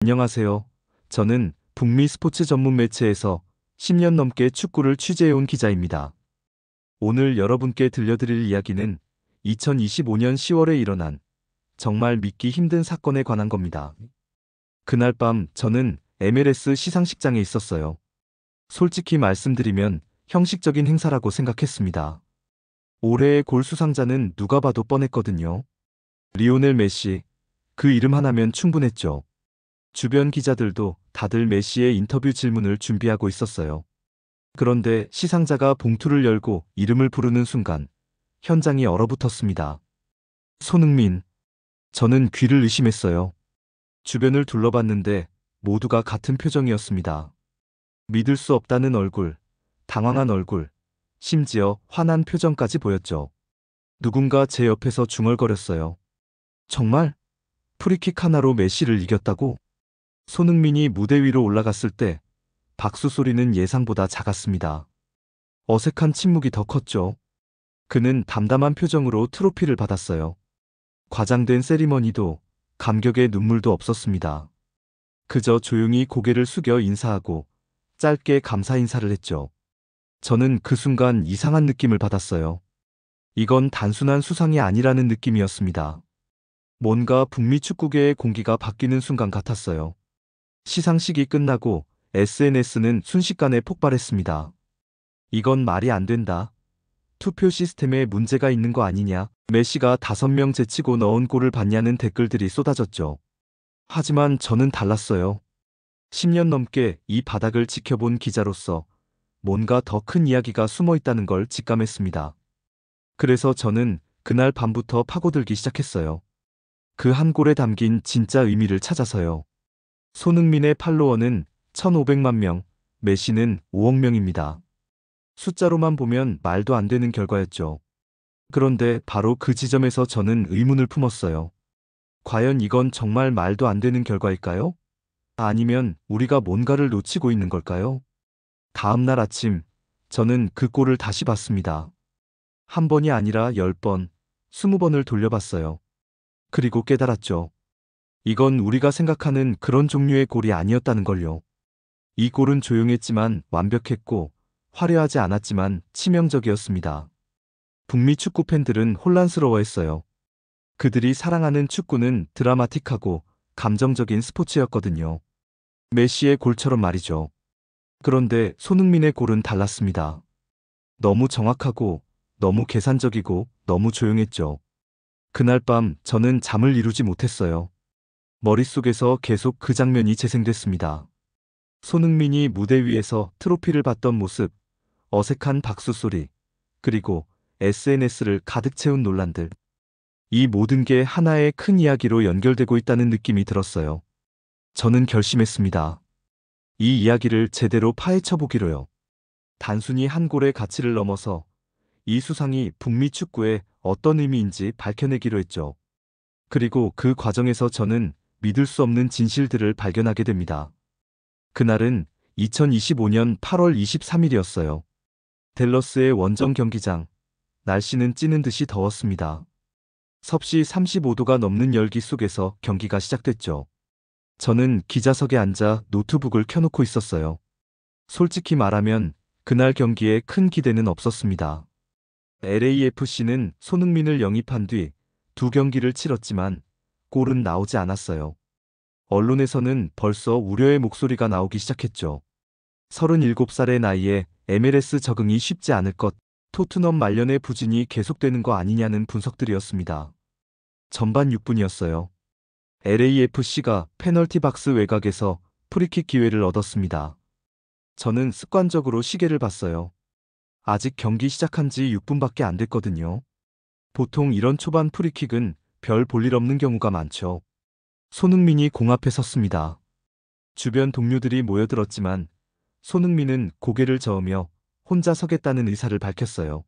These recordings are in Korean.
안녕하세요. 저는 북미 스포츠 전문 매체에서 10년 넘게 축구를 취재해온 기자입니다. 오늘 여러분께 들려드릴 이야기는 2025년 10월에 일어난 정말 믿기 힘든 사건에 관한 겁니다. 그날 밤 저는 MLS 시상식장에 있었어요. 솔직히 말씀드리면 형식적인 행사라고 생각했습니다. 올해의 골 수상자는 누가 봐도 뻔했거든요. 리오넬 메시, 그 이름 하나면 충분했죠. 주변 기자들도 다들 메시의 인터뷰 질문을 준비하고 있었어요. 그런데 시상자가 봉투를 열고 이름을 부르는 순간 현장이 얼어붙었습니다. 손흥민. 저는 귀를 의심했어요. 주변을 둘러봤는데 모두가 같은 표정이었습니다. 믿을 수 없다는 얼굴, 당황한 얼굴, 심지어 화난 표정까지 보였죠. 누군가 제 옆에서 중얼거렸어요. 정말? 프리킥 하나로 메시를 이겼다고? 손흥민이 무대 위로 올라갔을 때 박수 소리는 예상보다 작았습니다. 어색한 침묵이 더 컸죠. 그는 담담한 표정으로 트로피를 받았어요. 과장된 세리머니도 감격의 눈물도 없었습니다. 그저 조용히 고개를 숙여 인사하고 짧게 감사 인사를 했죠. 저는 그 순간 이상한 느낌을 받았어요. 이건 단순한 수상이 아니라는 느낌이었습니다. 뭔가 북미 축구계의 공기가 바뀌는 순간 같았어요. 시상식이 끝나고 SNS는 순식간에 폭발했습니다. 이건 말이 안 된다. 투표 시스템에 문제가 있는 거 아니냐. 메시가 5명 제치고 넣은 골을 봤냐는 댓글들이 쏟아졌죠. 하지만 저는 달랐어요. 10년 넘게 이 바닥을 지켜본 기자로서 뭔가 더 큰 이야기가 숨어 있다는 걸 직감했습니다. 그래서 저는 그날 밤부터 파고들기 시작했어요. 그 한 골에 담긴 진짜 의미를 찾아서요. 손흥민의 팔로워는 1,500만 명, 메시는 5억 명입니다. 숫자로만 보면 말도 안 되는 결과였죠. 그런데 바로 그 지점에서 저는 의문을 품었어요. 과연 이건 정말 말도 안 되는 결과일까요? 아니면 우리가 뭔가를 놓치고 있는 걸까요? 다음 날 아침, 저는 그 골을 다시 봤습니다. 한 번이 아니라 10번, 20번을 돌려봤어요. 그리고 깨달았죠. 이건 우리가 생각하는 그런 종류의 골이 아니었다는 걸요. 이 골은 조용했지만 완벽했고 화려하지 않았지만 치명적이었습니다. 북미 축구 팬들은 혼란스러워했어요. 그들이 사랑하는 축구는 드라마틱하고 감정적인 스포츠였거든요. 메시의 골처럼 말이죠. 그런데 손흥민의 골은 달랐습니다. 너무 정확하고 너무 계산적이고 너무 조용했죠. 그날 밤 저는 잠을 이루지 못했어요. 머릿속에서 계속 그 장면이 재생됐습니다. 손흥민이 무대 위에서 트로피를 받던 모습, 어색한 박수 소리, 그리고 SNS를 가득 채운 논란들. 이 모든 게 하나의 큰 이야기로 연결되고 있다는 느낌이 들었어요. 저는 결심했습니다. 이 이야기를 제대로 파헤쳐 보기로요. 단순히 한 골의 가치를 넘어서 이 수상이 북미 축구에 어떤 의미인지 밝혀내기로 했죠. 그리고 그 과정에서 저는 믿을 수 없는 진실들을 발견하게 됩니다. 그날은 2025년 8월 23일이었어요. 댈러스의 원정 경기장. 날씨는 찌는 듯이 더웠습니다. 섭씨 35도가 넘는 열기 속에서 경기가 시작됐죠. 저는 기자석에 앉아 노트북을 켜놓고 있었어요. 솔직히 말하면 그날 경기에 큰 기대는 없었습니다. LAFC는 손흥민을 영입한 뒤 2경기를 치렀지만 골은 나오지 않았어요. 언론에서는 벌써 우려의 목소리가 나오기 시작했죠. 37살의 나이에 MLS 적응이 쉽지 않을 것, 토트넘 말년의 부진이 계속되는 거 아니냐는 분석들이었습니다. 전반 6분이었어요. LAFC가 페널티 박스 외곽에서 프리킥 기회를 얻었습니다. 저는 습관적으로 시계를 봤어요. 아직 경기 시작한 지 6분밖에 안 됐거든요. 보통 이런 초반 프리킥은 별 볼일 없는 경우가 많죠. 손흥민이 공 앞에 섰습니다. 주변 동료들이 모여들었지만 손흥민은 고개를 저으며 혼자 서겠다는 의사를 밝혔어요.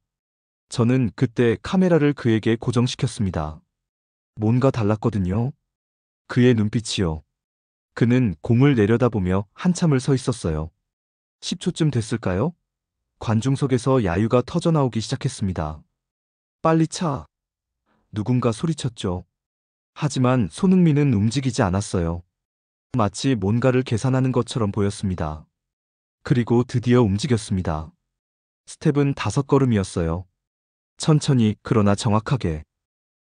저는 그때 카메라를 그에게 고정시켰습니다. 뭔가 달랐거든요. 그의 눈빛이요. 그는 공을 내려다보며 한참을 서 있었어요. 10초쯤 됐을까요? 관중석에서 야유가 터져나오기 시작했습니다. 빨리 차! 누군가 소리쳤죠. 하지만 손흥민은 움직이지 않았어요. 마치 뭔가를 계산하는 것처럼 보였습니다. 그리고 드디어 움직였습니다. 스텝은 5걸음이었어요. 천천히 그러나 정확하게.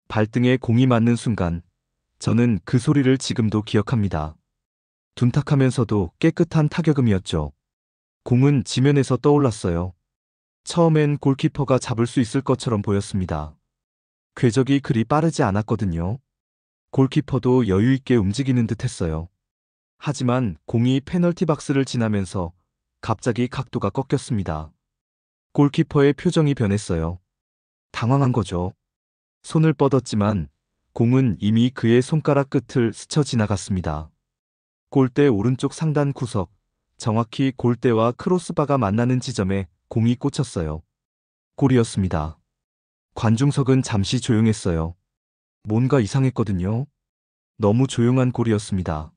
발등에 공이 맞는 순간 저는 그 소리를 지금도 기억합니다. 둔탁하면서도 깨끗한 타격음이었죠. 공은 지면에서 떠올랐어요. 처음엔 골키퍼가 잡을 수 있을 것처럼 보였습니다. 궤적이 그리 빠르지 않았거든요. 골키퍼도 여유 있게 움직이는 듯 했어요. 하지만 공이 페널티 박스를 지나면서 갑자기 각도가 꺾였습니다. 골키퍼의 표정이 변했어요. 당황한 거죠. 손을 뻗었지만 공은 이미 그의 손가락 끝을 스쳐 지나갔습니다. 골대 오른쪽 상단 구석, 정확히 골대와 크로스바가 만나는 지점에 공이 꽂혔어요. 골이었습니다. 관중석은 잠시 조용했어요. 뭔가 이상했거든요. 너무 조용한 골이었습니다.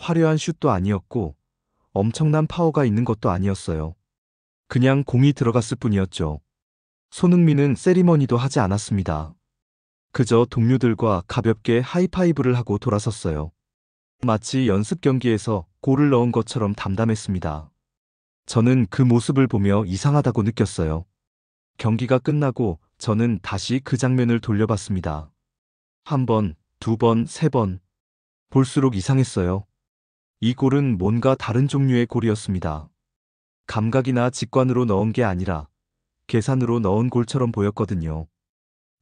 화려한 슛도 아니었고 엄청난 파워가 있는 것도 아니었어요. 그냥 공이 들어갔을 뿐이었죠. 손흥민은 세리머니도 하지 않았습니다. 그저 동료들과 가볍게 하이파이브를 하고 돌아섰어요. 마치 연습 경기에서 골을 넣은 것처럼 담담했습니다. 저는 그 모습을 보며 이상하다고 느꼈어요. 경기가 끝나고 저는 다시 그 장면을 돌려봤습니다. 한 번, 두 번, 세 번. 볼수록 이상했어요. 이 골은 뭔가 다른 종류의 골이었습니다. 감각이나 직관으로 넣은 게 아니라 계산으로 넣은 골처럼 보였거든요.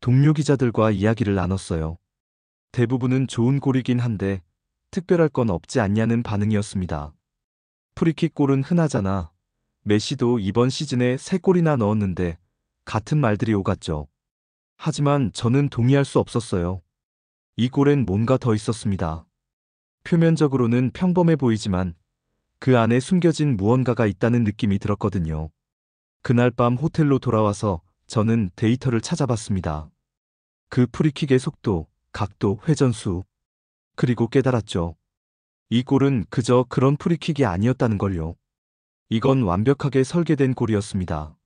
동료 기자들과 이야기를 나눴어요. 대부분은 좋은 골이긴 한데 특별할 건 없지 않냐는 반응이었습니다. 프리킥 골은 흔하잖아. 메시도 이번 시즌에 3골이나 넣었는데 같은 말들이 오갔죠. 하지만 저는 동의할 수 없었어요. 이 골엔 뭔가 더 있었습니다. 표면적으로는 평범해 보이지만 그 안에 숨겨진 무언가가 있다는 느낌이 들었거든요. 그날 밤 호텔로 돌아와서 저는 데이터를 찾아봤습니다. 그 프리킥의 속도, 각도, 회전수. 그리고 깨달았죠. 이 골은 그저 그런 프리킥이 아니었다는 걸요. 이건 완벽하게 설계된 골이었습니다.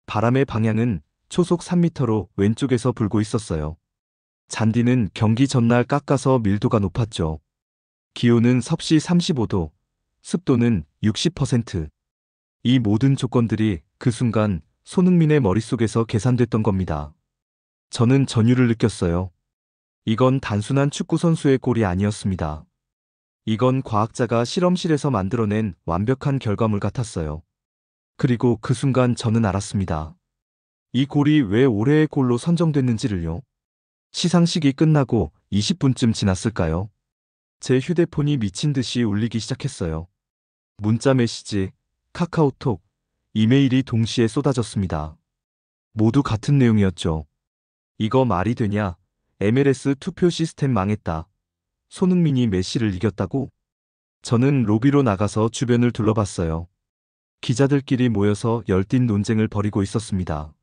바람의 방향은 초속 3m로 왼쪽에서 불고 있었어요. 잔디는 경기 전날 깎아서 밀도가 높았죠. 기온은 섭씨 35도, 습도는 60%. 이 모든 조건들이 그 순간 손흥민의 머릿속에서 계산됐던 겁니다. 저는 전율을 느꼈어요. 이건 단순한 축구 선수의 골이 아니었습니다. 이건 과학자가 실험실에서 만들어낸 완벽한 결과물 같았어요. 그리고 그 순간 저는 알았습니다. 이 골이 왜 올해의 골로 선정됐는지를요. 시상식이 끝나고 20분쯤 지났을까요? 제 휴대폰이 미친 듯이 울리기 시작했어요. 문자 메시지, 카카오톡, 이메일이 동시에 쏟아졌습니다. 모두 같은 내용이었죠. 이거 말이 되냐? MLS 투표 시스템 망했다. 손흥민이 메시를 이겼다고? 저는 로비로 나가서 주변을 둘러봤어요. 기자들끼리 모여서 열띤 논쟁을 벌이고 있었습니다.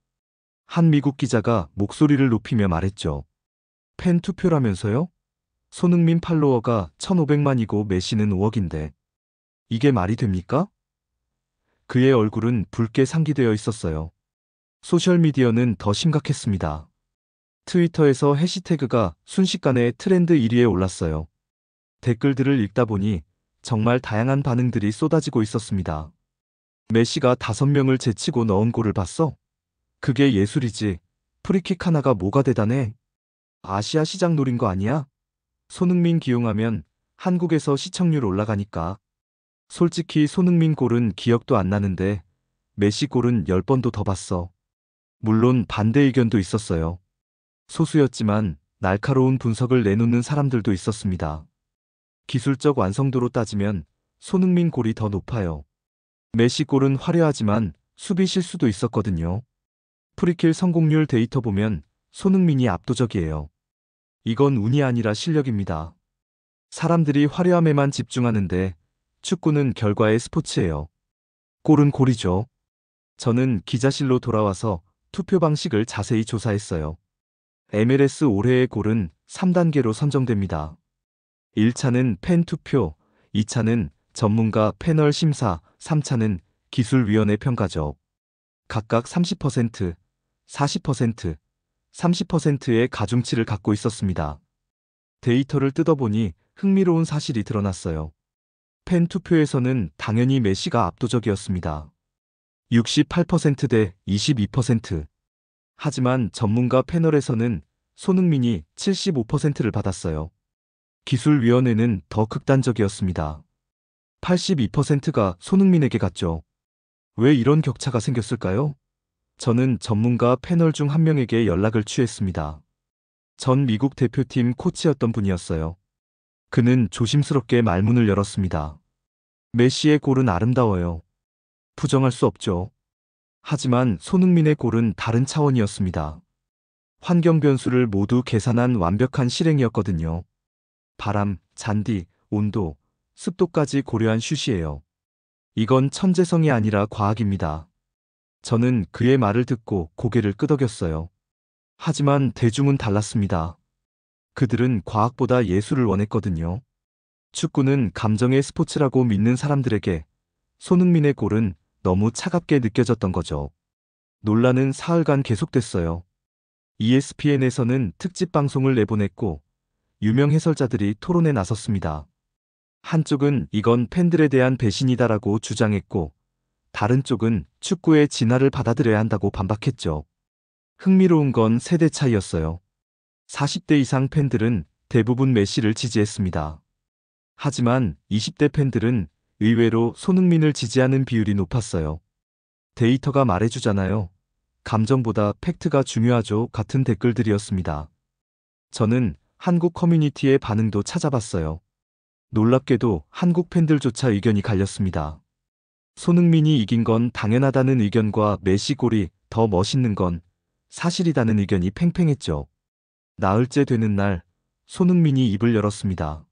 한 미국 기자가 목소리를 높이며 말했죠. 팬 투표라면서요? 손흥민 팔로워가 1,500만이고 메시는 5억인데. 이게 말이 됩니까? 그의 얼굴은 붉게 상기되어 있었어요. 소셜미디어는 더 심각했습니다. 트위터에서 해시태그가 순식간에 트렌드 1위에 올랐어요. 댓글들을 읽다 보니 정말 다양한 반응들이 쏟아지고 있었습니다. 메시가 5명을 제치고 넣은 골을 봤어? 그게 예술이지. 프리킥 하나가 뭐가 대단해? 아시아 시장 노린 거 아니야? 손흥민 기용하면 한국에서 시청률 올라가니까. 솔직히 손흥민 골은 기억도 안 나는데 메시 골은 10번도 더 봤어. 물론 반대 의견도 있었어요. 소수였지만 날카로운 분석을 내놓는 사람들도 있었습니다. 기술적 완성도로 따지면 손흥민 골이 더 높아요. 메시 골은 화려하지만 수비 실수도 있었거든요. 프리킬 성공률 데이터 보면 손흥민이 압도적이에요. 이건 운이 아니라 실력입니다. 사람들이 화려함에만 집중하는데 축구는 결과의 스포츠예요. 골은 골이죠. 저는 기자실로 돌아와서 투표 방식을 자세히 조사했어요. MLS 올해의 골은 3단계로 선정됩니다. 1차는 팬 투표, 2차는 전문가 패널 심사, 3차는 기술위원회 평가죠. 각각 30%, 40%, 30%의 가중치를 갖고 있었습니다. 데이터를 뜯어보니 흥미로운 사실이 드러났어요. 팬 투표에서는 당연히 메시가 압도적이었습니다. 68% 대 22%. 하지만 전문가 패널에서는 손흥민이 75%를 받았어요. 기술위원회는 더 극단적이었습니다. 82%가 손흥민에게 갔죠. 왜 이런 격차가 생겼을까요? 저는 전문가 패널 중 한 명에게 연락을 취했습니다. 전 미국 대표팀 코치였던 분이었어요. 그는 조심스럽게 말문을 열었습니다. 메시의 골은 아름다워요. 부정할 수 없죠. 하지만 손흥민의 골은 다른 차원이었습니다. 환경 변수를 모두 계산한 완벽한 실행이었거든요. 바람, 잔디, 온도, 습도까지 고려한 슛이에요. 이건 천재성이 아니라 과학입니다. 저는 그의 말을 듣고 고개를 끄덕였어요. 하지만 대중은 달랐습니다. 그들은 과학보다 예술을 원했거든요. 축구는 감정의 스포츠라고 믿는 사람들에게 손흥민의 골은 너무 차갑게 느껴졌던 거죠. 논란은 사흘간 계속됐어요. ESPN에서는 특집 방송을 내보냈고 유명 해설자들이 토론에 나섰습니다. 한쪽은 이건 팬들에 대한 배신이다라고 주장했고 다른 쪽은 축구의 진화를 받아들여야 한다고 반박했죠. 흥미로운 건 세대 차이였어요. 40대 이상 팬들은 대부분 메시를 지지했습니다. 하지만 20대 팬들은 의외로 손흥민을 지지하는 비율이 높았어요. 데이터가 말해주잖아요. 감정보다 팩트가 중요하죠. 같은 댓글들이었습니다. 저는 한국 커뮤니티의 반응도 찾아봤어요. 놀랍게도 한국 팬들조차 의견이 갈렸습니다. 손흥민이 이긴 건 당연하다는 의견과 메시 골이 더 멋있는 건 사실이다는 의견이 팽팽했죠. 나흘째 되는 날 손흥민이 입을 열었습니다.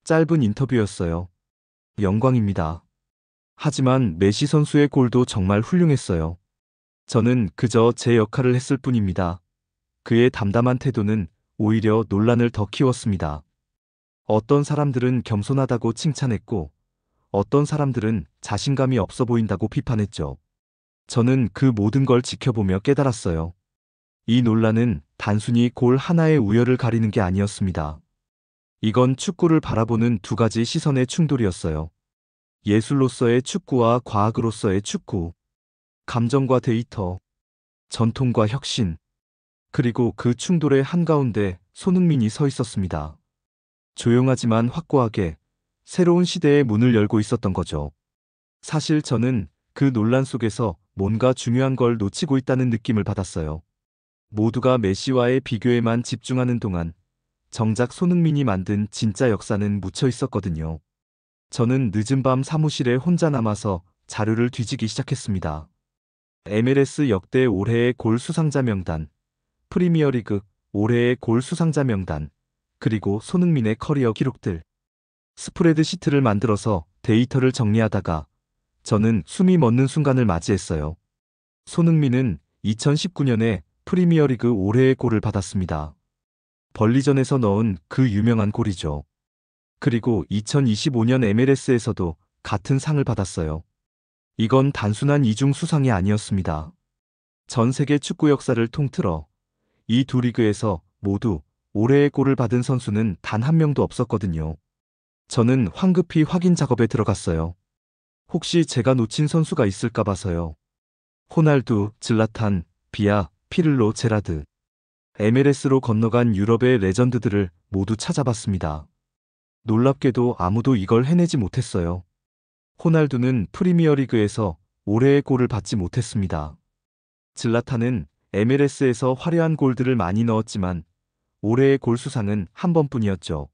짧은 인터뷰였어요. 영광입니다. 하지만 메시 선수의 골도 정말 훌륭했어요. 저는 그저 제 역할을 했을 뿐입니다. 그의 담담한 태도는 오히려 논란을 더 키웠습니다. 어떤 사람들은 겸손하다고 칭찬했고 어떤 사람들은 자신감이 없어 보인다고 비판했죠. 저는 그 모든 걸 지켜보며 깨달았어요. 이 논란은 단순히 골 하나의 우열을 가리는 게 아니었습니다. 이건 축구를 바라보는 두 가지 시선의 충돌이었어요. 예술로서의 축구와 과학으로서의 축구, 감정과 데이터, 전통과 혁신, 그리고 그 충돌의 한가운데 손흥민이 서 있었습니다. 조용하지만 확고하게 새로운 시대의 문을 열고 있었던 거죠. 사실 저는 그 논란 속에서 뭔가 중요한 걸 놓치고 있다는 느낌을 받았어요. 모두가 메시와의 비교에만 집중하는 동안 정작 손흥민이 만든 진짜 역사는 묻혀 있었거든요. 저는 늦은 밤 사무실에 혼자 남아서 자료를 뒤지기 시작했습니다. MLS 역대 올해의 골 수상자 명단, 프리미어리그 올해의 골 수상자 명단, 그리고 손흥민의 커리어 기록들. 스프레드시트를 만들어서 데이터를 정리하다가 저는 숨이 멎는 순간을 맞이했어요. 손흥민은 2019년에 프리미어리그 올해의 골을 받았습니다. 벌리전에서 넣은 그 유명한 골이죠. 그리고 2025년 MLS에서도 같은 상을 받았어요. 이건 단순한 이중 수상이 아니었습니다. 전 세계 축구 역사를 통틀어 이 두 리그에서 모두 올해의 골을 받은 선수는 단 한 명도 없었거든요. 저는 황급히 확인 작업에 들어갔어요. 혹시 제가 놓친 선수가 있을까 봐서요. 호날두, 질라탄, 비아, 피를로, 제라드. MLS로 건너간 유럽의 레전드들을 모두 찾아봤습니다. 놀랍게도 아무도 이걸 해내지 못했어요. 호날두는 프리미어리그에서 올해의 골을 받지 못했습니다. 질라탄은 MLS에서 화려한 골들을 많이 넣었지만 올해의 골 수상은 한 번뿐이었죠.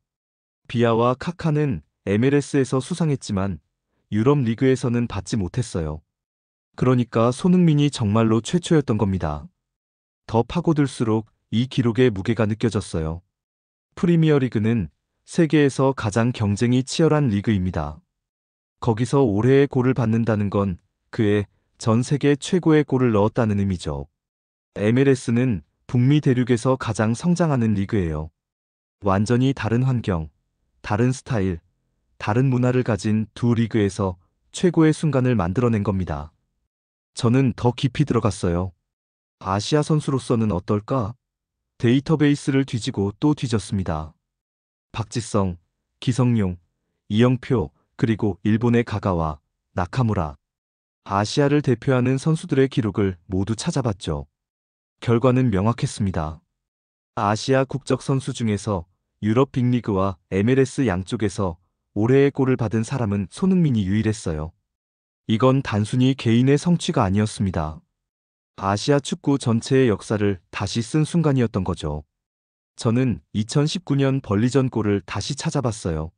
비아와 카카는 MLS에서 수상했지만 유럽 리그에서는 받지 못했어요. 그러니까 손흥민이 정말로 최초였던 겁니다. 더 파고들수록 이 기록의 무게가 느껴졌어요. 프리미어리그는 세계에서 가장 경쟁이 치열한 리그입니다. 거기서 올해의 골을 받는다는 건 그의 전 세계 최고의 골을 넣었다는 의미죠. MLS는 북미 대륙에서 가장 성장하는 리그예요. 완전히 다른 환경, 다른 스타일, 다른 문화를 가진 두 리그에서 최고의 순간을 만들어낸 겁니다. 저는 더 깊이 들어갔어요. 아시아 선수로서는 어떨까? 데이터베이스를 뒤지고 또 뒤졌습니다. 박지성, 기성용, 이영표, 그리고 일본의 가가와, 나카무라. 아시아를 대표하는 선수들의 기록을 모두 찾아봤죠. 결과는 명확했습니다. 아시아 국적 선수 중에서 유럽 빅리그와 MLS 양쪽에서 올해의 골을 받은 사람은 손흥민이 유일했어요. 이건 단순히 개인의 성취가 아니었습니다. 아시아 축구 전체의 역사를 다시 쓴 순간이었던 거죠. 저는 2019년 벌리전 골을 다시 찾아봤어요.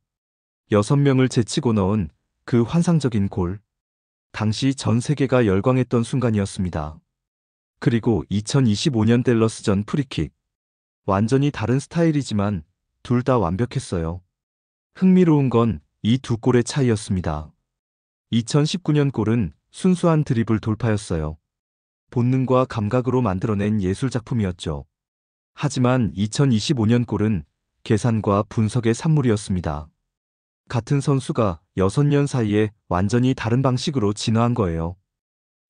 6명을 제치고 넣은 그 환상적인 골. 당시 전 세계가 열광했던 순간이었습니다. 그리고 2025년 댈러스전 프리킥. 완전히 다른 스타일이지만 둘 다 완벽했어요. 흥미로운 건 이 두 골의 차이였습니다. 2019년 골은 순수한 드리블 돌파였어요. 본능과 감각으로 만들어낸 예술작품이었죠. 하지만 2025년 골은 계산과 분석의 산물이었습니다. 같은 선수가 6년 사이에 완전히 다른 방식으로 진화한 거예요.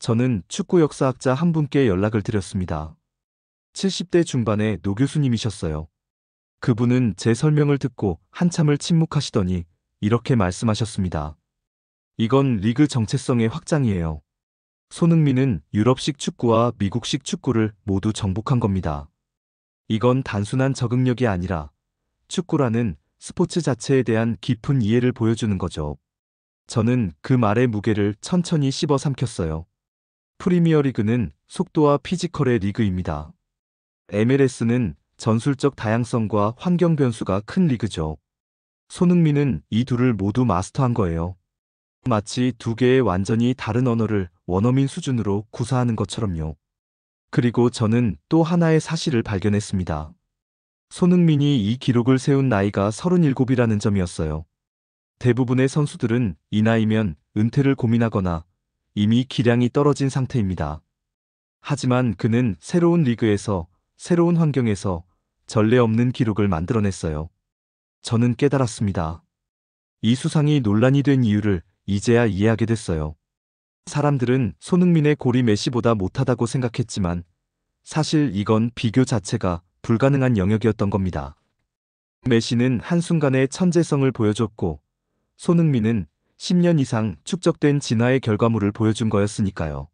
저는 축구 역사학자 한 분께 연락을 드렸습니다. 70대 중반의 노 교수님이셨어요. 그분은 제 설명을 듣고 한참을 침묵하시더니 이렇게 말씀하셨습니다. 이건 리그 정체성의 확장이에요. 손흥민은 유럽식 축구와 미국식 축구를 모두 정복한 겁니다. 이건 단순한 적응력이 아니라 축구라는 스포츠 자체에 대한 깊은 이해를 보여주는 거죠. 저는 그 말의 무게를 천천히 씹어 삼켰어요. 프리미어리그는 속도와 피지컬의 리그입니다. MLS는 전술적 다양성과 환경 변수가 큰 리그죠. 손흥민은 이 둘을 모두 마스터한 거예요. 마치 두 개의 완전히 다른 언어를 원어민 수준으로 구사하는 것처럼요. 그리고 저는 또 하나의 사실을 발견했습니다. 손흥민이 이 기록을 세운 나이가 37이라는 점이었어요. 대부분의 선수들은 이 나이면 은퇴를 고민하거나 이미 기량이 떨어진 상태입니다. 하지만 그는 새로운 리그에서, 새로운 환경에서 전례 없는 기록을 만들어냈어요. 저는 깨달았습니다. 이 수상이 논란이 된 이유를 이제야 이해하게 됐어요. 사람들은 손흥민의 골이 메시보다 못하다고 생각했지만 사실 이건 비교 자체가 불가능한 영역이었던 겁니다. 메시는 한순간에 천재성을 보여줬고 손흥민은 10년 이상 축적된 진화의 결과물을 보여준 거였으니까요.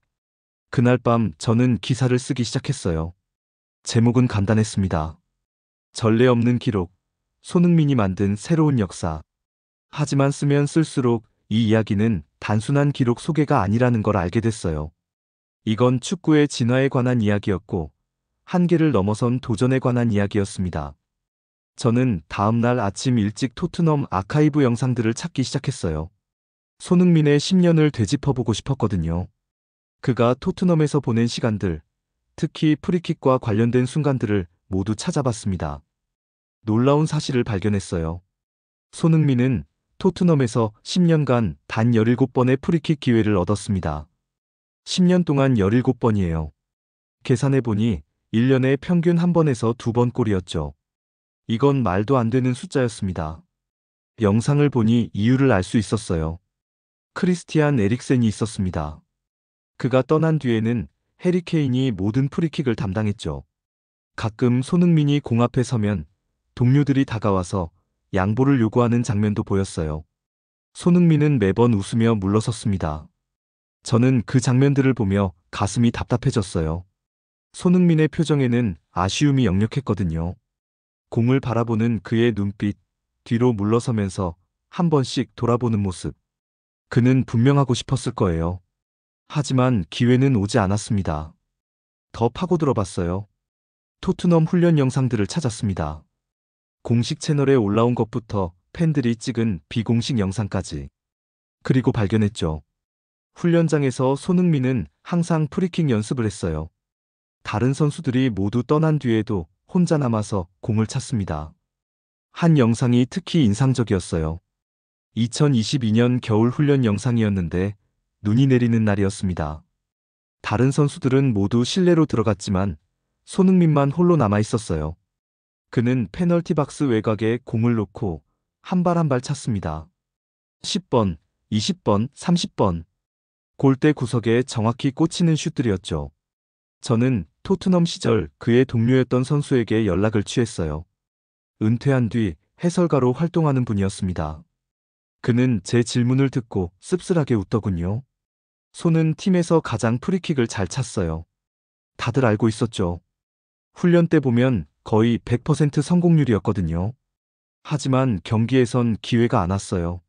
그날 밤 저는 기사를 쓰기 시작했어요. 제목은 간단했습니다. 전례 없는 기록, 손흥민이 만든 새로운 역사. 하지만 쓰면 쓸수록 이 이야기는 단순한 기록 소개가 아니라는 걸 알게 됐어요. 이건 축구의 진화에 관한 이야기였고 한계를 넘어선 도전에 관한 이야기였습니다. 저는 다음 날 아침 일찍 토트넘 아카이브 영상들을 찾기 시작했어요. 손흥민의 10년을 되짚어보고 싶었거든요. 그가 토트넘에서 보낸 시간들, 특히 프리킥과 관련된 순간들을 모두 찾아봤습니다. 놀라운 사실을 발견했어요. 손흥민은 토트넘에서 10년간 단 17번의 프리킥 기회를 얻었습니다. 10년 동안 17번이에요. 계산해보니 1년에 평균 1번에서 2번 골이었죠. 이건 말도 안 되는 숫자였습니다. 영상을 보니 이유를 알 수 있었어요. 크리스티안 에릭센이 있었습니다. 그가 떠난 뒤에는 해리 케인이 모든 프리킥을 담당했죠. 가끔 손흥민이 공 앞에 서면 동료들이 다가와서 양보를 요구하는 장면도 보였어요. 손흥민은 매번 웃으며 물러섰습니다. 저는 그 장면들을 보며 가슴이 답답해졌어요. 손흥민의 표정에는 아쉬움이 역력했거든요. 공을 바라보는 그의 눈빛, 뒤로 물러서면서 한 번씩 돌아보는 모습. 그는 분명하고 싶었을 거예요. 하지만 기회는 오지 않았습니다. 더 파고들어 봤어요. 토트넘 훈련 영상들을 찾았습니다. 공식 채널에 올라온 것부터 팬들이 찍은 비공식 영상까지. 그리고 발견했죠. 훈련장에서 손흥민은 항상 프리킥 연습을 했어요. 다른 선수들이 모두 떠난 뒤에도 혼자 남아서 공을 찼습니다. 한 영상이 특히 인상적이었어요. 2022년 겨울 훈련 영상이었는데 눈이 내리는 날이었습니다. 다른 선수들은 모두 실내로 들어갔지만 손흥민만 홀로 남아 있었어요. 그는 페널티 박스 외곽에 공을 놓고 한 발 한 발 찼습니다. 10번, 20번, 30번. 골대 구석에 정확히 꽂히는 슛들이었죠. 저는 토트넘 시절 그의 동료였던 선수에게 연락을 취했어요. 은퇴한 뒤 해설가로 활동하는 분이었습니다. 그는 제 질문을 듣고 씁쓸하게 웃더군요. 손은 팀에서 가장 프리킥을 잘 찼어요. 다들 알고 있었죠. 훈련 때 보면 거의 100% 성공률이었거든요. 하지만 경기에선 기회가 안 왔어요.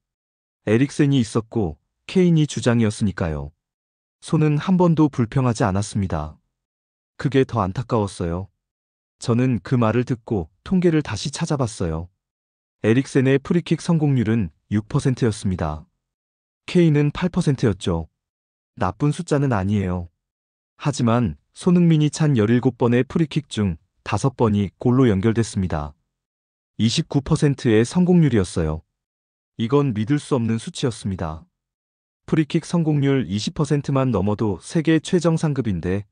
에릭센이 있었고 케인이 주장이었으니까요. 손은 한 번도 불평하지 않았습니다. 그게 더 안타까웠어요. 저는 그 말을 듣고 통계를 다시 찾아봤어요. 에릭센의 프리킥 성공률은 6%였습니다. 케인은 8%였죠. 나쁜 숫자는 아니에요. 하지만 손흥민이 찬 17번의 프리킥 중 5번이 골로 연결됐습니다. 29%의 성공률이었어요. 이건 믿을 수 없는 수치였습니다. 프리킥 성공률 20%만 넘어도 세계 최정 상급인데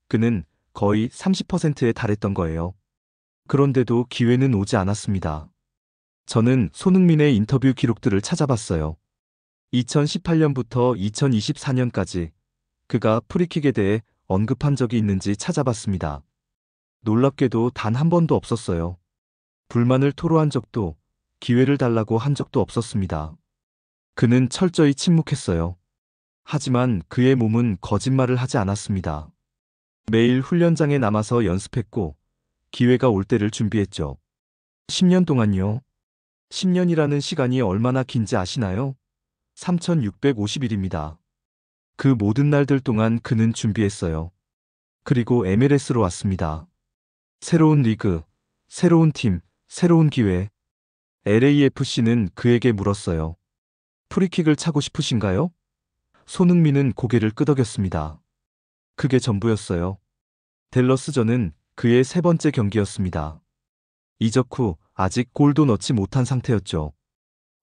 그는 거의 30%에 달했던 거예요. 그런데도 기회는 오지 않았습니다. 저는 손흥민의 인터뷰 기록들을 찾아봤어요. 2018년부터 2024년까지 그가 프리킥에 대해 언급한 적이 있는지 찾아봤습니다. 놀랍게도 단 한 번도 없었어요. 불만을 토로한 적도, 기회를 달라고 한 적도 없었습니다. 그는 철저히 침묵했어요. 하지만 그의 몸은 거짓말을 하지 않았습니다. 매일 훈련장에 남아서 연습했고 기회가 올 때를 준비했죠. 10년 동안요. 10년이라는 시간이 얼마나 긴지 아시나요? 3650일입니다. 그 모든 날들 동안 그는 준비했어요. 그리고 MLS로 왔습니다. 새로운 리그, 새로운 팀, 새로운 기회. LAFC는 그에게 물었어요. 프리킥을 차고 싶으신가요? 손흥민은 고개를 끄덕였습니다. 그게 전부였어요. 댈러스전은 그의 세 번째 경기였습니다. 이적 후 아직 골도 넣지 못한 상태였죠.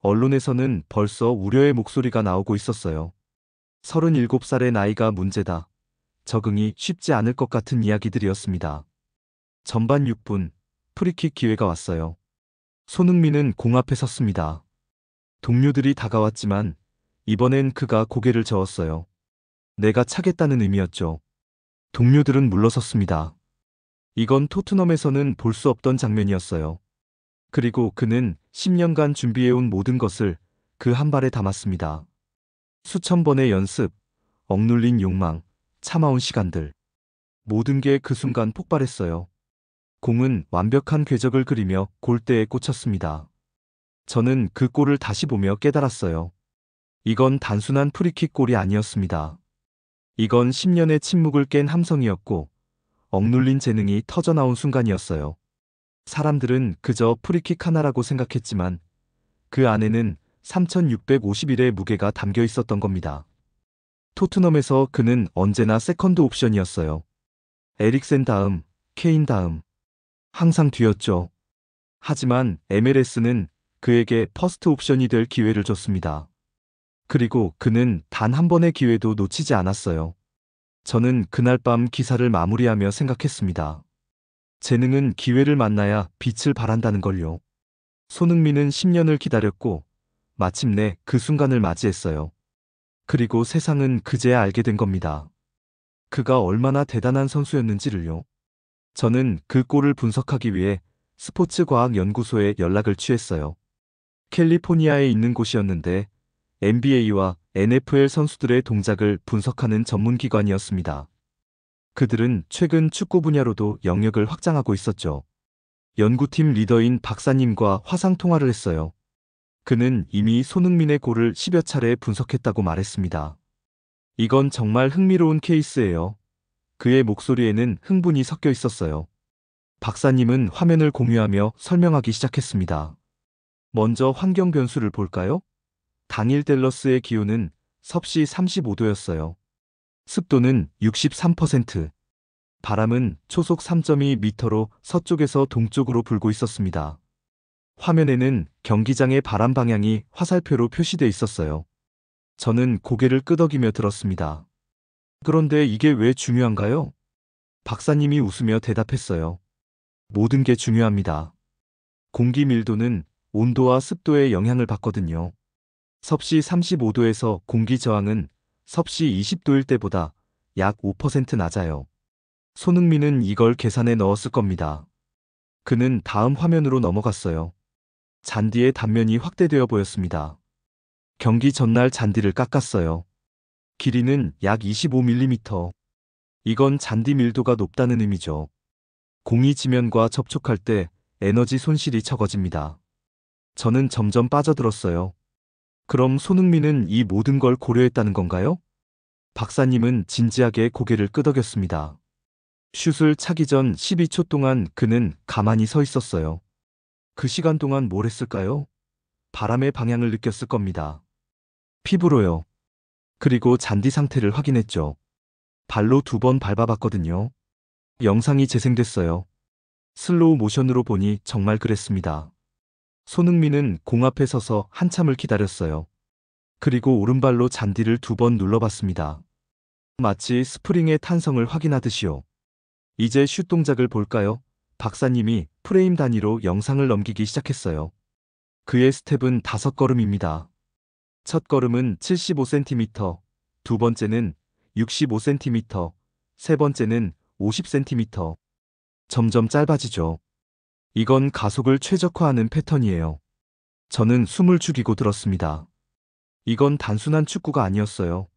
언론에서는 벌써 우려의 목소리가 나오고 있었어요. 37살의 나이가 문제다. 적응이 쉽지 않을 것 같은 이야기들이었습니다. 전반 6분, 프리킥 기회가 왔어요. 손흥민은 공 앞에 섰습니다. 동료들이 다가왔지만 이번엔 그가 고개를 저었어요. 내가 차겠다는 의미였죠. 동료들은 물러섰습니다. 이건 토트넘에서는 볼 수 없던 장면이었어요. 그리고 그는 10년간 준비해온 모든 것을 그 한 발에 담았습니다. 수천 번의 연습, 억눌린 욕망, 참아온 시간들. 모든 게 그 순간 폭발했어요. 공은 완벽한 궤적을 그리며 골대에 꽂혔습니다. 저는 그 골을 다시 보며 깨달았어요. 이건 단순한 프리킥 골이 아니었습니다. 이건 10년의 침묵을 깬 함성이었고 억눌린 재능이 터져나온 순간이었어요. 사람들은 그저 프리킥 하나라고 생각했지만 그 안에는 3650일의 무게가 담겨 있었던 겁니다. 토트넘에서 그는 언제나 세컨드 옵션이었어요. 에릭센 다음, 케인 다음. 항상 뒤였죠. 하지만 MLS는 그에게 퍼스트 옵션이 될 기회를 줬습니다. 그리고 그는 단 한 번의 기회도 놓치지 않았어요. 저는 그날 밤 기사를 마무리하며 생각했습니다. 재능은 기회를 만나야 빛을 발한다는 걸요. 손흥민은 10년을 기다렸고 마침내 그 순간을 맞이했어요. 그리고 세상은 그제야 알게 된 겁니다. 그가 얼마나 대단한 선수였는지를요. 저는 그 골을 분석하기 위해 스포츠과학연구소에 연락을 취했어요. 캘리포니아에 있는 곳이었는데 NBA와 NFL 선수들의 동작을 분석하는 전문기관이었습니다. 그들은 최근 축구 분야로도 영역을 확장하고 있었죠. 연구팀 리더인 박사님과 화상 통화를 했어요. 그는 이미 손흥민의 골을 10여 차례 분석했다고 말했습니다. 이건 정말 흥미로운 케이스예요. 그의 목소리에는 흥분이 섞여 있었어요. 박사님은 화면을 공유하며 설명하기 시작했습니다. 먼저 환경 변수를 볼까요? 당일 댈러스의 기온은 섭씨 35도였어요. 습도는 63%. 바람은 초속 3.2m로 서쪽에서 동쪽으로 불고 있었습니다. 화면에는 경기장의 바람 방향이 화살표로 표시돼 있었어요. 저는 고개를 끄덕이며 들었습니다. 그런데 이게 왜 중요한가요? 박사님이 웃으며 대답했어요. 모든 게 중요합니다. 공기 밀도는 온도와 습도에 영향을 받거든요. 섭씨 35도에서 공기 저항은 섭씨 20도일 때보다 약 5% 낮아요. 손흥민은 이걸 계산에 넣었을 겁니다. 그는 다음 화면으로 넘어갔어요. 잔디의 단면이 확대되어 보였습니다. 경기 전날 잔디를 깎았어요. 길이는 약 25mm. 이건 잔디 밀도가 높다는 의미죠. 공이 지면과 접촉할 때 에너지 손실이 적어집니다. 저는 점점 빠져들었어요. 그럼 손흥민은 이 모든 걸 고려했다는 건가요? 박사님은 진지하게 고개를 끄덕였습니다. 슛을 차기 전 12초 동안 그는 가만히 서 있었어요. 그 시간 동안 뭘 했을까요? 바람의 방향을 느꼈을 겁니다. 피부로요. 그리고 잔디 상태를 확인했죠. 발로 2번 밟아봤거든요. 영상이 재생됐어요. 슬로우 모션으로 보니 정말 그랬습니다. 손흥민은 공 앞에 서서 한참을 기다렸어요. 그리고 오른발로 잔디를 2번 눌러봤습니다. 마치 스프링의 탄성을 확인하듯이요. 이제 슛 동작을 볼까요? 박사님이 프레임 단위로 영상을 넘기기 시작했어요. 그의 스텝은 5걸음입니다. 첫 걸음은 75cm, 두 번째는 65cm, 세 번째는 50cm. 점점 짧아지죠. 이건 가속을 최적화하는 패턴이에요. 저는 숨을 죽이고 들었습니다. 이건 단순한 축구가 아니었어요.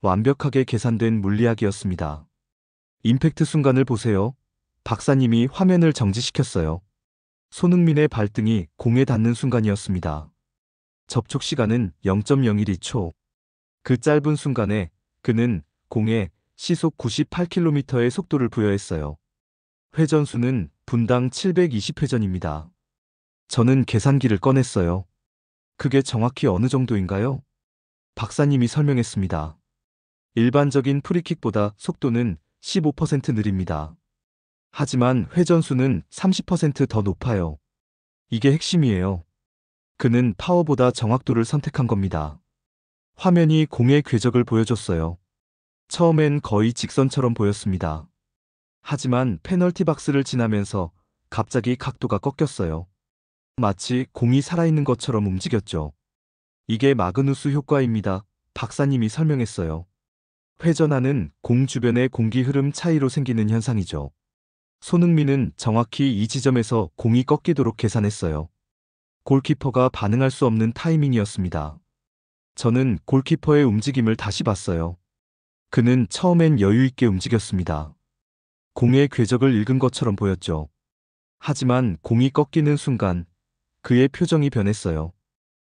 완벽하게 계산된 물리학이었습니다. 임팩트 순간을 보세요. 박사님이 화면을 정지시켰어요. 손흥민의 발등이 공에 닿는 순간이었습니다. 접촉 시간은 0.012초. 그 짧은 순간에 그는 공에 시속 98km의 속도를 부여했어요. 회전수는 분당 720회전입니다. 저는 계산기를 꺼냈어요. 그게 정확히 어느 정도인가요? 박사님이 설명했습니다. 일반적인 프리킥보다 속도는 15% 느립니다. 하지만 회전수는 30% 더 높아요. 이게 핵심이에요. 그는 파워보다 정확도를 선택한 겁니다. 화면이 공의 궤적을 보여줬어요. 처음엔 거의 직선처럼 보였습니다. 하지만 페널티 박스를 지나면서 갑자기 각도가 꺾였어요. 마치 공이 살아있는 것처럼 움직였죠. 이게 마그누스 효과입니다. 박사님이 설명했어요. 회전하는 공 주변의 공기 흐름 차이로 생기는 현상이죠. 손흥민은 정확히 이 지점에서 공이 꺾이도록 계산했어요. 골키퍼가 반응할 수 없는 타이밍이었습니다. 저는 골키퍼의 움직임을 다시 봤어요. 그는 처음엔 여유 있게 움직였습니다. 공의 궤적을 읽은 것처럼 보였죠. 하지만 공이 꺾이는 순간 그의 표정이 변했어요.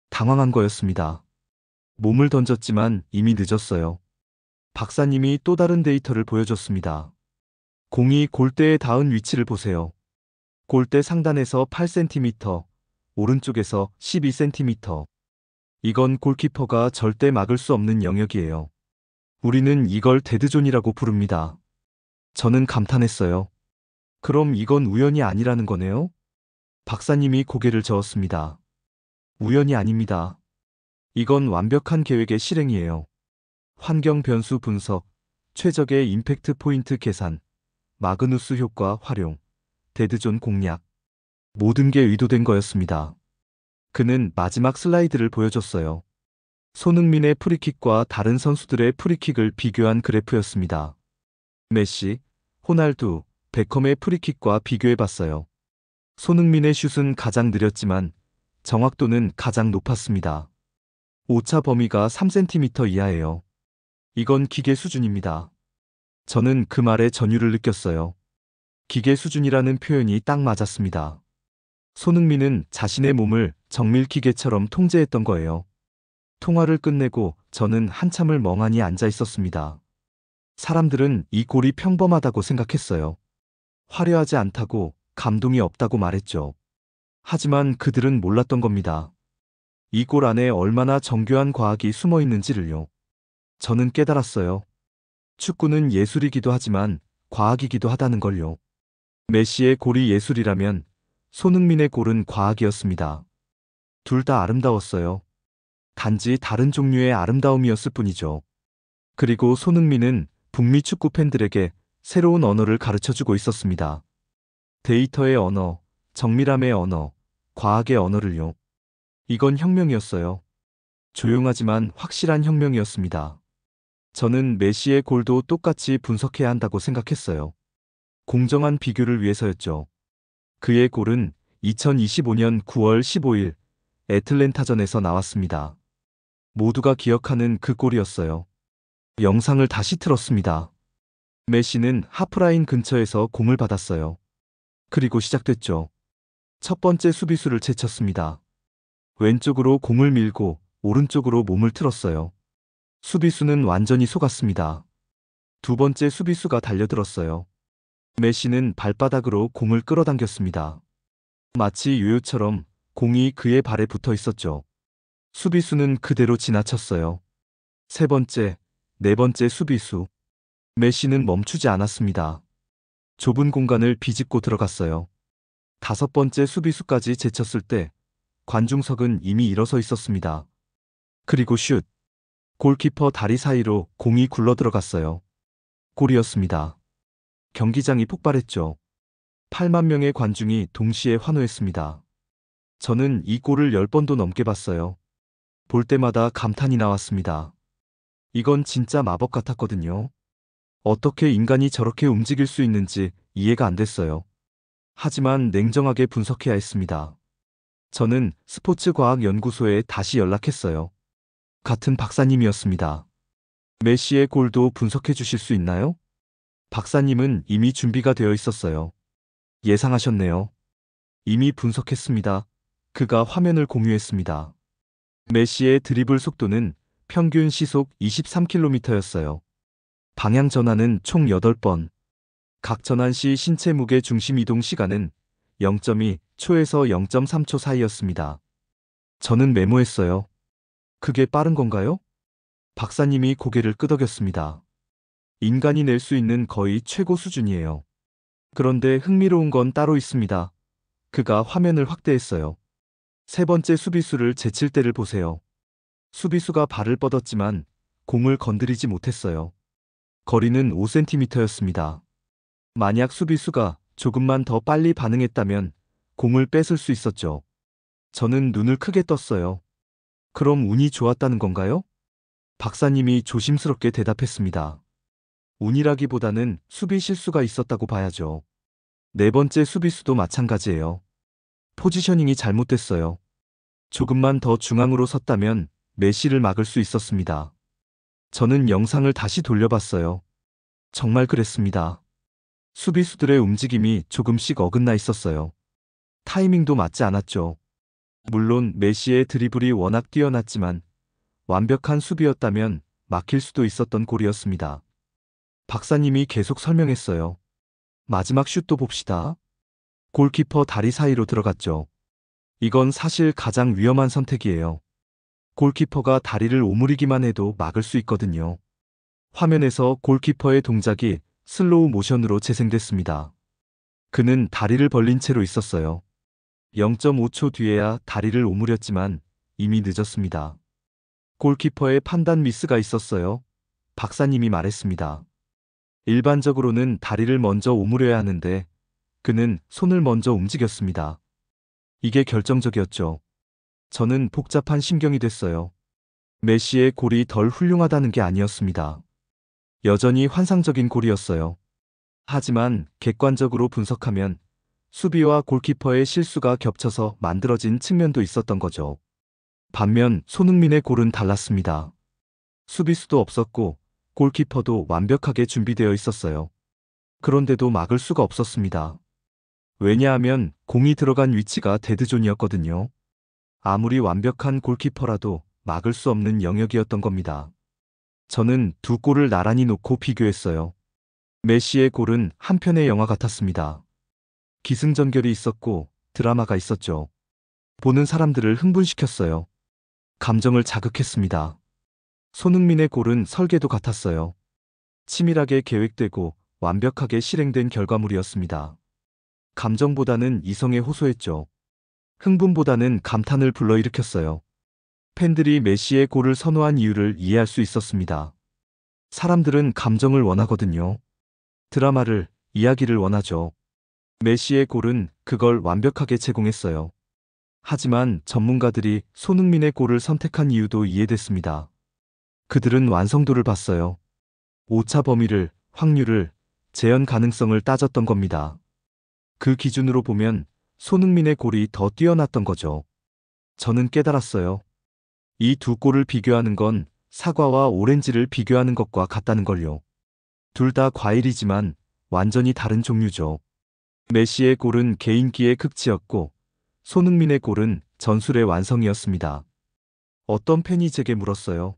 당황한 거였습니다. 몸을 던졌지만 이미 늦었어요. 박사님이 또 다른 데이터를 보여줬습니다. 공이 골대에 닿은 위치를 보세요. 골대 상단에서 8cm, 오른쪽에서 12cm. 이건 골키퍼가 절대 막을 수 없는 영역이에요. 우리는 이걸 데드존이라고 부릅니다. 저는 감탄했어요. 그럼 이건 우연이 아니라는 거네요? 박사님이 고개를 저었습니다. 우연이 아닙니다. 이건 완벽한 계획의 실행이에요. 환경 변수 분석, 최적의 임팩트 포인트 계산, 마그누스 효과 활용, 데드존 공략. 모든 게 의도된 거였습니다. 그는 마지막 슬라이드를 보여줬어요. 손흥민의 프리킥과 다른 선수들의 프리킥을 비교한 그래프였습니다. 메시, 호날두, 베컴의 프리킥과 비교해봤어요. 손흥민의 슛은 가장 느렸지만 정확도는 가장 높았습니다. 오차 범위가 3cm 이하예요. 이건 기계 수준입니다. 저는 그 말에 전율을 느꼈어요. 기계 수준이라는 표현이 딱 맞았습니다. 손흥민은 자신의 몸을 정밀 기계처럼 통제했던 거예요. 통화를 끝내고 저는 한참을 멍하니 앉아 있었습니다. 사람들은 이 골이 평범하다고 생각했어요. 화려하지 않다고, 감동이 없다고 말했죠. 하지만 그들은 몰랐던 겁니다. 이 골 안에 얼마나 정교한 과학이 숨어 있는지를요. 저는 깨달았어요. 축구는 예술이기도 하지만 과학이기도 하다는 걸요. 메시의 골이 예술이라면 손흥민의 골은 과학이었습니다. 둘 다 아름다웠어요. 단지 다른 종류의 아름다움이었을 뿐이죠. 그리고 손흥민은 북미 축구 팬들에게 새로운 언어를 가르쳐주고 있었습니다. 데이터의 언어, 정밀함의 언어, 과학의 언어를요. 이건 혁명이었어요. 조용하지만 확실한 혁명이었습니다. 저는 메시의 골도 똑같이 분석해야 한다고 생각했어요. 공정한 비교를 위해서였죠. 그의 골은 2025년 9월 15일 애틀랜타전에서 나왔습니다. 모두가 기억하는 그 골이었어요. 영상을 다시 틀었습니다. 메시는 하프라인 근처에서 공을 받았어요. 그리고 시작됐죠. 첫 번째 수비수를 제쳤습니다. 왼쪽으로 공을 밀고 오른쪽으로 몸을 틀었어요. 수비수는 완전히 속았습니다. 두 번째 수비수가 달려들었어요. 메시는 발바닥으로 공을 끌어당겼습니다. 마치 요요처럼 공이 그의 발에 붙어 있었죠. 수비수는 그대로 지나쳤어요. 세 번째, 네 번째 수비수. 메시는 멈추지 않았습니다. 좁은 공간을 비집고 들어갔어요. 다섯 번째 수비수까지 제쳤을 때 관중석은 이미 일어서 있었습니다. 그리고 슛. 골키퍼 다리 사이로 공이 굴러 들어갔어요. 골이었습니다. 경기장이 폭발했죠. 8만 명의 관중이 동시에 환호했습니다. 저는 이 골을 10번도 넘게 봤어요. 볼 때마다 감탄이 나왔습니다. 이건 진짜 마법 같았거든요. 어떻게 인간이 저렇게 움직일 수 있는지 이해가 안 됐어요. 하지만 냉정하게 분석해야 했습니다. 저는 스포츠과학연구소에 다시 연락했어요. 같은 박사님이었습니다. 메시의 골도 분석해 주실 수 있나요? 박사님은 이미 준비가 되어 있었어요. 예상하셨네요. 이미 분석했습니다. 그가 화면을 공유했습니다. 메시의 드리블 속도는 평균 시속 23km였어요. 방향 전환은 총 8번. 각 전환 시 신체 무게 중심 이동 시간은 0.2초에서 0.3초 사이였습니다. 저는 메모했어요. 그게 빠른 건가요? 박사님이 고개를 끄덕였습니다. 인간이 낼 수 있는 거의 최고 수준이에요. 그런데 흥미로운 건 따로 있습니다. 그가 화면을 확대했어요. 세 번째 수비수를 제칠 때를 보세요. 수비수가 발을 뻗었지만 공을 건드리지 못했어요. 거리는 5cm였습니다. 만약 수비수가 조금만 더 빨리 반응했다면 공을 뺏을 수 있었죠. 저는 눈을 크게 떴어요. 그럼 운이 좋았다는 건가요? 박사님이 조심스럽게 대답했습니다. 운이라기보다는 수비 실수가 있었다고 봐야죠. 네 번째 수비수도 마찬가지예요. 포지셔닝이 잘못됐어요. 조금만 더 중앙으로 섰다면 메시를 막을 수 있었습니다. 저는 영상을 다시 돌려봤어요. 정말 그랬습니다. 수비수들의 움직임이 조금씩 어긋나 있었어요. 타이밍도 맞지 않았죠. 물론 메시의 드리블이 워낙 뛰어났지만 완벽한 수비였다면 막힐 수도 있었던 골이었습니다. 박사님이 계속 설명했어요. 마지막 슛도 봅시다. 골키퍼 다리 사이로 들어갔죠. 이건 사실 가장 위험한 선택이에요. 골키퍼가 다리를 오므리기만 해도 막을 수 있거든요. 화면에서 골키퍼의 동작이 슬로우 모션으로 재생됐습니다. 그는 다리를 벌린 채로 있었어요. 0.5초 뒤에야 다리를 오므렸지만 이미 늦었습니다. 골키퍼의 판단 미스가 있었어요. 박사님이 말했습니다. 일반적으로는 다리를 먼저 오므려야 하는데 그는 손을 먼저 움직였습니다. 이게 결정적이었죠. 저는 복잡한 심경이 됐어요. 메시의 골이 덜 훌륭하다는 게 아니었습니다. 여전히 환상적인 골이었어요. 하지만 객관적으로 분석하면 수비와 골키퍼의 실수가 겹쳐서 만들어진 측면도 있었던 거죠. 반면 손흥민의 골은 달랐습니다. 수비수도 없었고 골키퍼도 완벽하게 준비되어 있었어요. 그런데도 막을 수가 없었습니다. 왜냐하면 공이 들어간 위치가 데드존이었거든요. 아무리 완벽한 골키퍼라도 막을 수 없는 영역이었던 겁니다. 저는 두 골을 나란히 놓고 비교했어요. 메시의 골은 한편의 영화 같았습니다. 기승전결이 있었고 드라마가 있었죠. 보는 사람들을 흥분시켰어요. 감정을 자극했습니다. 손흥민의 골은 설계도 같았어요. 치밀하게 계획되고 완벽하게 실행된 결과물이었습니다. 감정보다는 이성에 호소했죠. 흥분보다는 감탄을 불러일으켰어요. 팬들이 메시의 골을 선호한 이유를 이해할 수 있었습니다. 사람들은 감정을 원하거든요. 드라마를, 이야기를 원하죠. 메시의 골은 그걸 완벽하게 제공했어요. 하지만 전문가들이 손흥민의 골을 선택한 이유도 이해됐습니다. 그들은 완성도를 봤어요. 오차 범위를, 확률을, 재현 가능성을 따졌던 겁니다. 그 기준으로 보면 손흥민의 골이 더 뛰어났던 거죠. 저는 깨달았어요. 이 두 골을 비교하는 건 사과와 오렌지를 비교하는 것과 같다는 걸요. 둘 다 과일이지만 완전히 다른 종류죠. 메시의 골은 개인기의 극치였고 손흥민의 골은 전술의 완성이었습니다. 어떤 팬이 제게 물었어요.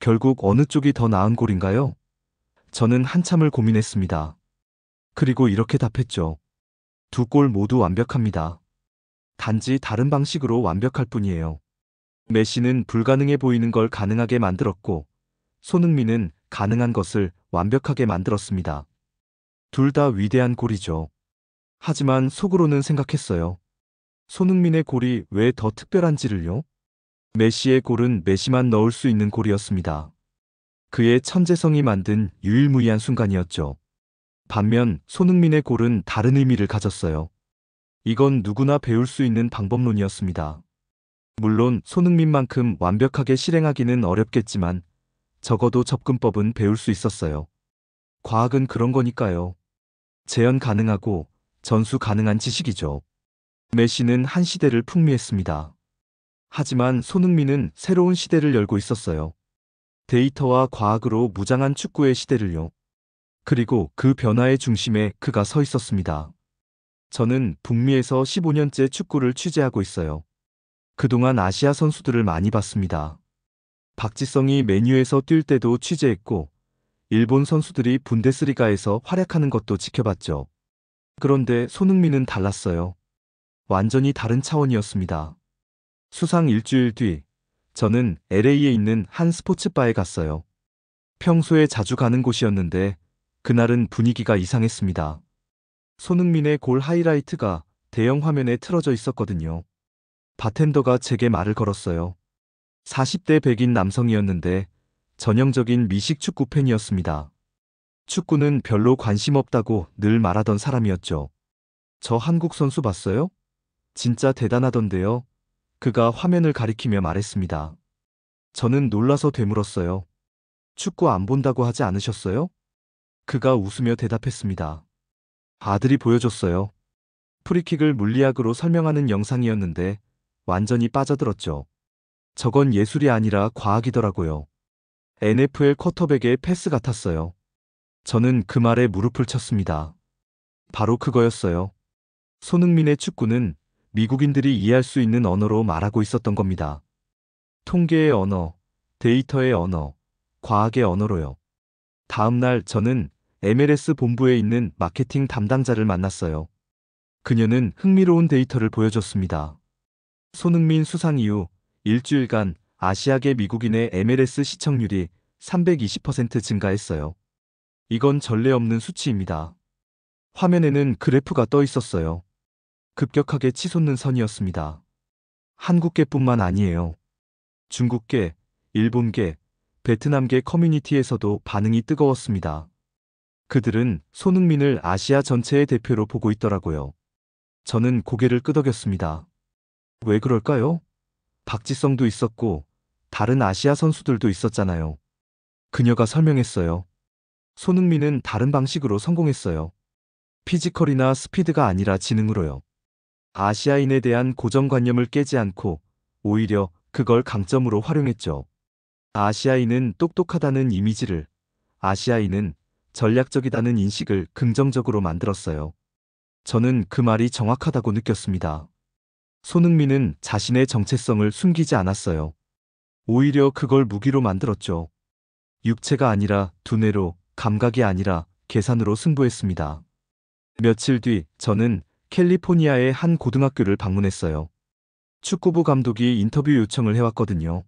결국 어느 쪽이 더 나은 골인가요? 저는 한참을 고민했습니다. 그리고 이렇게 답했죠. 두 골 모두 완벽합니다. 단지 다른 방식으로 완벽할 뿐이에요. 메시는 불가능해 보이는 걸 가능하게 만들었고 손흥민은 가능한 것을 완벽하게 만들었습니다. 둘 다 위대한 골이죠. 하지만 속으로는 생각했어요. 손흥민의 골이 왜 더 특별한지를요? 메시의 골은 메시만 넣을 수 있는 골이었습니다. 그의 천재성이 만든 유일무이한 순간이었죠. 반면 손흥민의 골은 다른 의미를 가졌어요. 이건 누구나 배울 수 있는 방법론이었습니다. 물론 손흥민만큼 완벽하게 실행하기는 어렵겠지만 적어도 접근법은 배울 수 있었어요. 과학은 그런 거니까요. 재현 가능하고 전수 가능한 지식이죠. 메시는 한 시대를 풍미했습니다. 하지만 손흥민은 새로운 시대를 열고 있었어요. 데이터와 과학으로 무장한 축구의 시대를요. 그리고 그 변화의 중심에 그가 서 있었습니다. 저는 북미에서 15년째 축구를 취재하고 있어요. 그동안 아시아 선수들을 많이 봤습니다. 박지성이 맨유에서 뛸 때도 취재했고 일본 선수들이 분데스리가에서 활약하는 것도 지켜봤죠. 그런데 손흥민은 달랐어요. 완전히 다른 차원이었습니다. 수상 일주일 뒤 저는 LA에 있는 한 스포츠바에 갔어요. 평소에 자주 가는 곳이었는데 그날은 분위기가 이상했습니다. 손흥민의 골 하이라이트가 대형 화면에 틀어져 있었거든요. 바텐더가 제게 말을 걸었어요. 40대 백인 남성이었는데 전형적인 미식 축구 팬이었습니다. 축구는 별로 관심 없다고 늘 말하던 사람이었죠. 저 한국 선수 봤어요? 진짜 대단하던데요. 그가 화면을 가리키며 말했습니다. 저는 놀라서 되물었어요. 축구 안 본다고 하지 않으셨어요? 그가 웃으며 대답했습니다. 아들이 보여줬어요. 프리킥을 물리학으로 설명하는 영상이었는데 완전히 빠져들었죠. 저건 예술이 아니라 과학이더라고요. NFL 쿼터백의 패스 같았어요. 저는 그 말에 무릎을 쳤습니다. 바로 그거였어요. 손흥민의 축구는 미국인들이 이해할 수 있는 언어로 말하고 있었던 겁니다. 통계의 언어, 데이터의 언어, 과학의 언어로요. 다음 날 저는 MLS 본부에 있는 마케팅 담당자를 만났어요. 그녀는 흥미로운 데이터를 보여줬습니다. 손흥민 수상 이후 일주일간 아시아계 미국인의 MLS 시청률이 320% 증가했어요. 이건 전례 없는 수치입니다. 화면에는 그래프가 떠 있었어요. 급격하게 치솟는 선이었습니다. 한국계뿐만 아니에요. 중국계, 일본계, 베트남계 커뮤니티에서도 반응이 뜨거웠습니다. 그들은 손흥민을 아시아 전체의 대표로 보고 있더라고요. 저는 고개를 끄덕였습니다. 왜 그럴까요? 박지성도 있었고 다른 아시아 선수들도 있었잖아요. 그녀가 설명했어요. 손흥민은 다른 방식으로 성공했어요. 피지컬이나 스피드가 아니라 지능으로요. 아시아인에 대한 고정관념을 깨지 않고 오히려 그걸 강점으로 활용했죠. 아시아인은 똑똑하다는 이미지를, 아시아인은 전략적이다는 인식을 긍정적으로 만들었어요. 저는 그 말이 정확하다고 느꼈습니다. 손흥민은 자신의 정체성을 숨기지 않았어요. 오히려 그걸 무기로 만들었죠. 육체가 아니라 두뇌로, 감각이 아니라 계산으로 승부했습니다. 며칠 뒤 저는 캘리포니아의 한 고등학교를 방문했어요. 축구부 감독이 인터뷰 요청을 해왔거든요.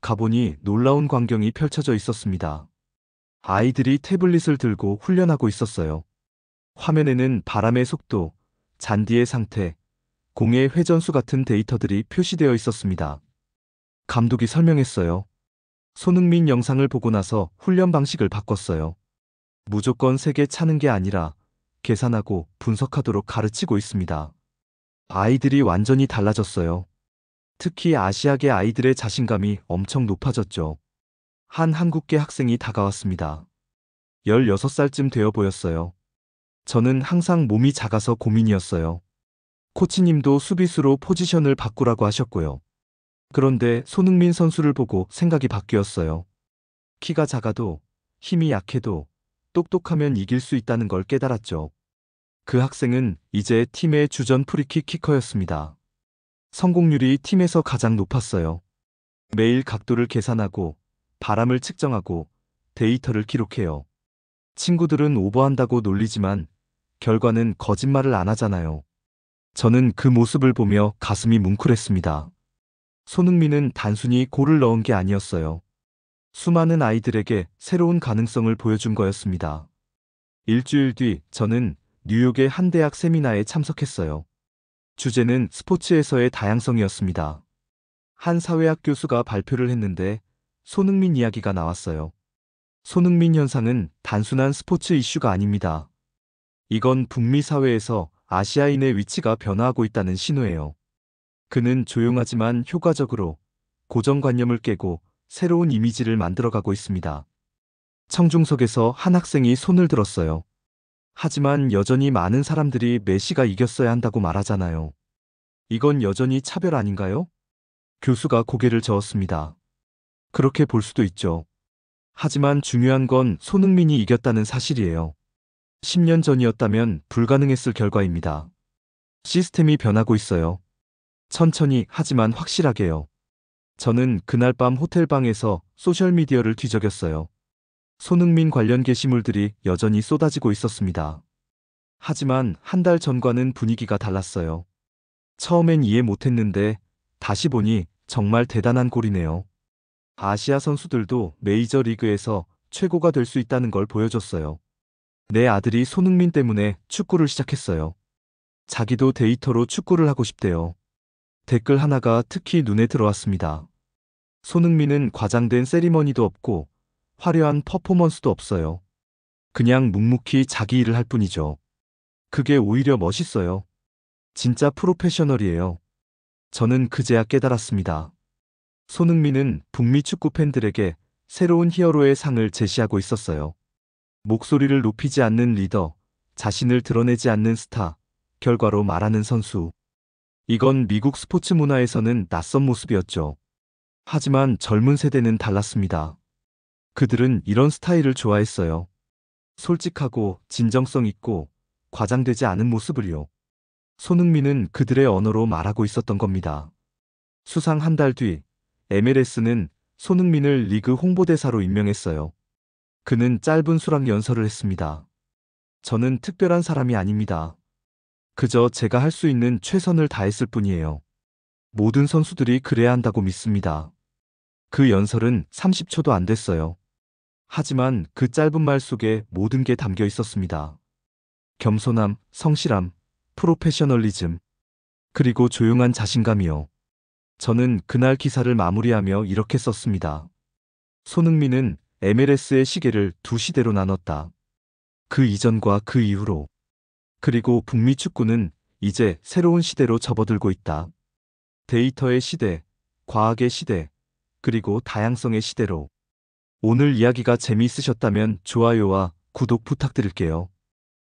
가보니 놀라운 광경이 펼쳐져 있었습니다. 아이들이 태블릿을 들고 훈련하고 있었어요. 화면에는 바람의 속도, 잔디의 상태, 공의 회전수 같은 데이터들이 표시되어 있었습니다. 감독이 설명했어요. 손흥민 영상을 보고 나서 훈련 방식을 바꿨어요. 무조건 세게 차는 게 아니라 계산하고 분석하도록 가르치고 있습니다. 아이들이 완전히 달라졌어요. 특히 아시아계 아이들의 자신감이 엄청 높아졌죠. 한 한국계 학생이 다가왔습니다. 16살쯤 되어 보였어요. 저는 항상 몸이 작아서 고민이었어요. 코치님도 수비수로 포지션을 바꾸라고 하셨고요. 그런데 손흥민 선수를 보고 생각이 바뀌었어요. 키가 작아도 힘이 약해도 똑똑하면 이길 수 있다는 걸 깨달았죠. 그 학생은 이제 팀의 주전 프리킥 키커였습니다. 성공률이 팀에서 가장 높았어요. 매일 각도를 계산하고 바람을 측정하고 데이터를 기록해요. 친구들은 오버한다고 놀리지만 결과는 거짓말을 안 하잖아요. 저는 그 모습을 보며 가슴이 뭉클했습니다. 손흥민은 단순히 골을 넣은 게 아니었어요. 수많은 아이들에게 새로운 가능성을 보여준 거였습니다. 일주일 뒤 저는 뉴욕의 한 대학 세미나에 참석했어요. 주제는 스포츠에서의 다양성이었습니다. 한 사회학 교수가 발표를 했는데 손흥민 이야기가 나왔어요. 손흥민 현상은 단순한 스포츠 이슈가 아닙니다. 이건 북미 사회에서 아시아인의 위치가 변화하고 있다는 신호예요. 그는 조용하지만 효과적으로 고정관념을 깨고 새로운 이미지를 만들어가고 있습니다. 청중석에서 한 학생이 손을 들었어요. 하지만 여전히 많은 사람들이 메시가 이겼어야 한다고 말하잖아요. 이건 여전히 차별 아닌가요? 교수가 고개를 저었습니다. 그렇게 볼 수도 있죠. 하지만 중요한 건 손흥민이 이겼다는 사실이에요. 10년 전이었다면 불가능했을 결과입니다. 시스템이 변하고 있어요. 천천히 하지만 확실하게요. 저는 그날 밤 호텔방에서 소셜미디어를 뒤적였어요. 손흥민 관련 게시물들이 여전히 쏟아지고 있었습니다. 하지만 한 달 전과는 분위기가 달랐어요. 처음엔 이해 못했는데 다시 보니 정말 대단한 골이네요. 아시아 선수들도 메이저리그에서 최고가 될 수 있다는 걸 보여줬어요. 내 아들이 손흥민 때문에 축구를 시작했어요. 자기도 데이터로 축구를 하고 싶대요. 댓글 하나가 특히 눈에 들어왔습니다. 손흥민은 과장된 세리머니도 없고 화려한 퍼포먼스도 없어요. 그냥 묵묵히 자기 일을 할 뿐이죠. 그게 오히려 멋있어요. 진짜 프로페셔널이에요. 저는 그제야 깨달았습니다. 손흥민은 북미 축구 팬들에게 새로운 히어로의 상을 제시하고 있었어요. 목소리를 높이지 않는 리더, 자신을 드러내지 않는 스타, 결과로 말하는 선수. 이건 미국 스포츠 문화에서는 낯선 모습이었죠. 하지만 젊은 세대는 달랐습니다. 그들은 이런 스타일을 좋아했어요. 솔직하고 진정성 있고 과장되지 않은 모습을요. 손흥민은 그들의 언어로 말하고 있었던 겁니다. 수상 한 달 뒤, MLS는 손흥민을 리그 홍보대사로 임명했어요. 그는 짧은 수락 연설을 했습니다. 저는 특별한 사람이 아닙니다. 그저 제가 할 수 있는 최선을 다했을 뿐이에요. 모든 선수들이 그래야 한다고 믿습니다. 그 연설은 30초도 안 됐어요. 하지만 그 짧은 말 속에 모든 게 담겨 있었습니다. 겸손함, 성실함, 프로페셔널리즘, 그리고 조용한 자신감이요. 저는 그날 기사를 마무리하며 이렇게 썼습니다. 손흥민은 MLS의 시계를 두 시대로 나눴다. 그 이전과 그 이후로. 그리고 북미 축구는 이제 새로운 시대로 접어들고 있다. 데이터의 시대, 과학의 시대, 그리고 다양성의 시대로. 오늘 이야기가 재미있으셨다면 좋아요와 구독 부탁드릴게요.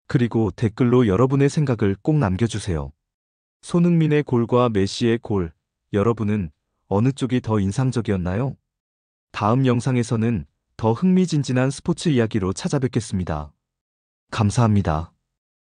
그리고 댓글로 여러분의 생각을 꼭 남겨주세요. 손흥민의 골과 메시의 골, 여러분은 어느 쪽이 더 인상적이었나요? 다음 영상에서는 더 흥미진진한 스포츠 이야기로 찾아뵙겠습니다. 감사합니다.